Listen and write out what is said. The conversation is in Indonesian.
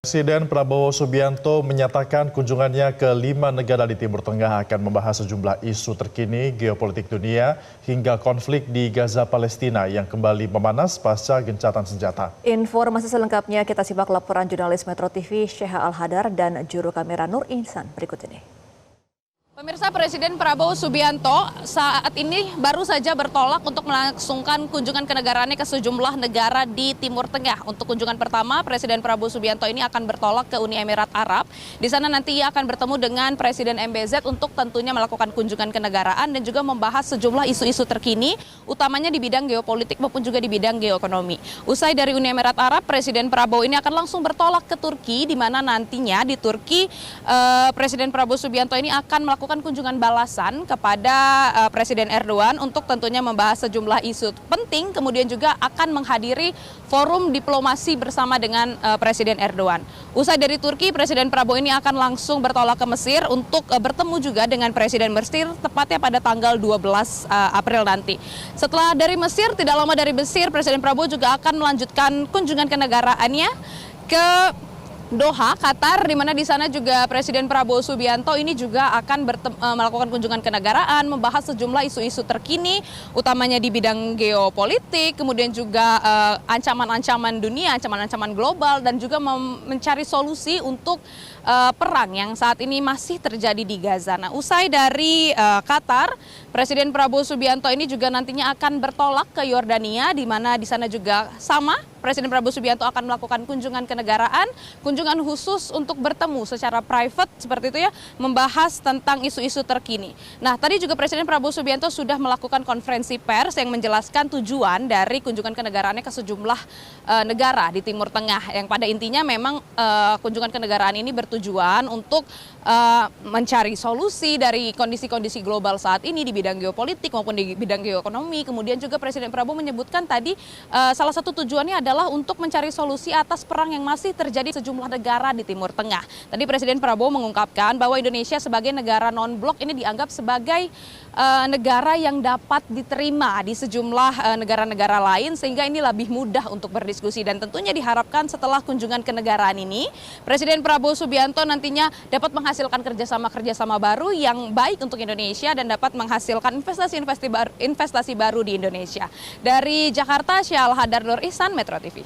Presiden Prabowo Subianto menyatakan kunjungannya ke 5 negara di Timur Tengah akan membahas sejumlah isu terkini geopolitik dunia hingga konflik di Gaza Palestina yang kembali memanas pasca gencatan senjata. Informasi selengkapnya kita simak laporan jurnalis Metro TV Sheha Al-Hadar dan juru kamera Nur Insan berikut ini. Pemirsa, Presiden Prabowo Subianto saat ini baru saja bertolak untuk melangsungkan kunjungan kenegaraannya ke sejumlah negara di Timur Tengah. Untuk kunjungan pertama, Presiden Prabowo Subianto ini akan bertolak ke Uni Emirat Arab. Di sana nanti ia akan bertemu dengan Presiden MBZ untuk tentunya melakukan kunjungan kenegaraan dan juga membahas sejumlah isu-isu terkini, utamanya di bidang geopolitik maupun juga di bidang geoekonomi. Usai dari Uni Emirat Arab, Presiden Prabowo ini akan langsung bertolak ke Turki, di mana nantinya di Turki Presiden Prabowo Subianto ini akan melakukan kunjungan balasan kepada Presiden Erdogan untuk tentunya membahas sejumlah isu penting, kemudian juga akan menghadiri forum diplomasi bersama dengan Presiden Erdogan. Usai dari Turki, Presiden Prabowo ini akan langsung bertolak ke Mesir untuk bertemu juga dengan Presiden Mesir tepatnya pada tanggal 12 April nanti. Setelah dari Mesir, tidak lama dari Mesir, Presiden Prabowo juga akan melanjutkan kunjungan kenegaraannya ke Doha, Qatar, di mana di sana juga Presiden Prabowo Subianto ini juga akan melakukan kunjungan kenegaraan, membahas sejumlah isu-isu terkini, utamanya di bidang geopolitik, kemudian juga ancaman-ancaman dunia, ancaman-ancaman global, dan juga mencari solusi untuk perang yang saat ini masih terjadi di Gaza. Nah, usai dari Qatar, Presiden Prabowo Subianto ini juga nantinya akan bertolak ke Yordania, di mana di sana juga sama. Presiden Prabowo Subianto akan melakukan kunjungan kenegaraan, kunjungan khusus untuk bertemu secara private seperti itu ya, membahas tentang isu-isu terkini. Nah, tadi juga Presiden Prabowo Subianto sudah melakukan konferensi pers yang menjelaskan tujuan dari kunjungan kenegaraannya ke sejumlah negara di Timur Tengah, yang pada intinya memang kunjungan kenegaraan ini bertujuan untuk mencari solusi dari kondisi-kondisi global saat ini di bidang geopolitik maupun di bidang geoekonomi. Kemudian juga Presiden Prabowo menyebutkan tadi salah satu tujuannya adalah untuk mencari solusi atas perang yang masih terjadi di sejumlah negara di Timur Tengah. Tadi Presiden Prabowo mengungkapkan bahwa Indonesia sebagai negara non-blok ini dianggap sebagai negara yang dapat diterima di sejumlah negara-negara lain, sehingga ini lebih mudah untuk berdiskusi. Dan tentunya diharapkan setelah kunjungan kenegaraan ini, Presiden Prabowo Subianto nantinya dapat menghasilkan kerjasama baru yang baik untuk Indonesia dan dapat menghasilkan investasi baru di Indonesia. Dari Jakarta, Sheha Al-Hadar, Nur Ihsan, Metro TV.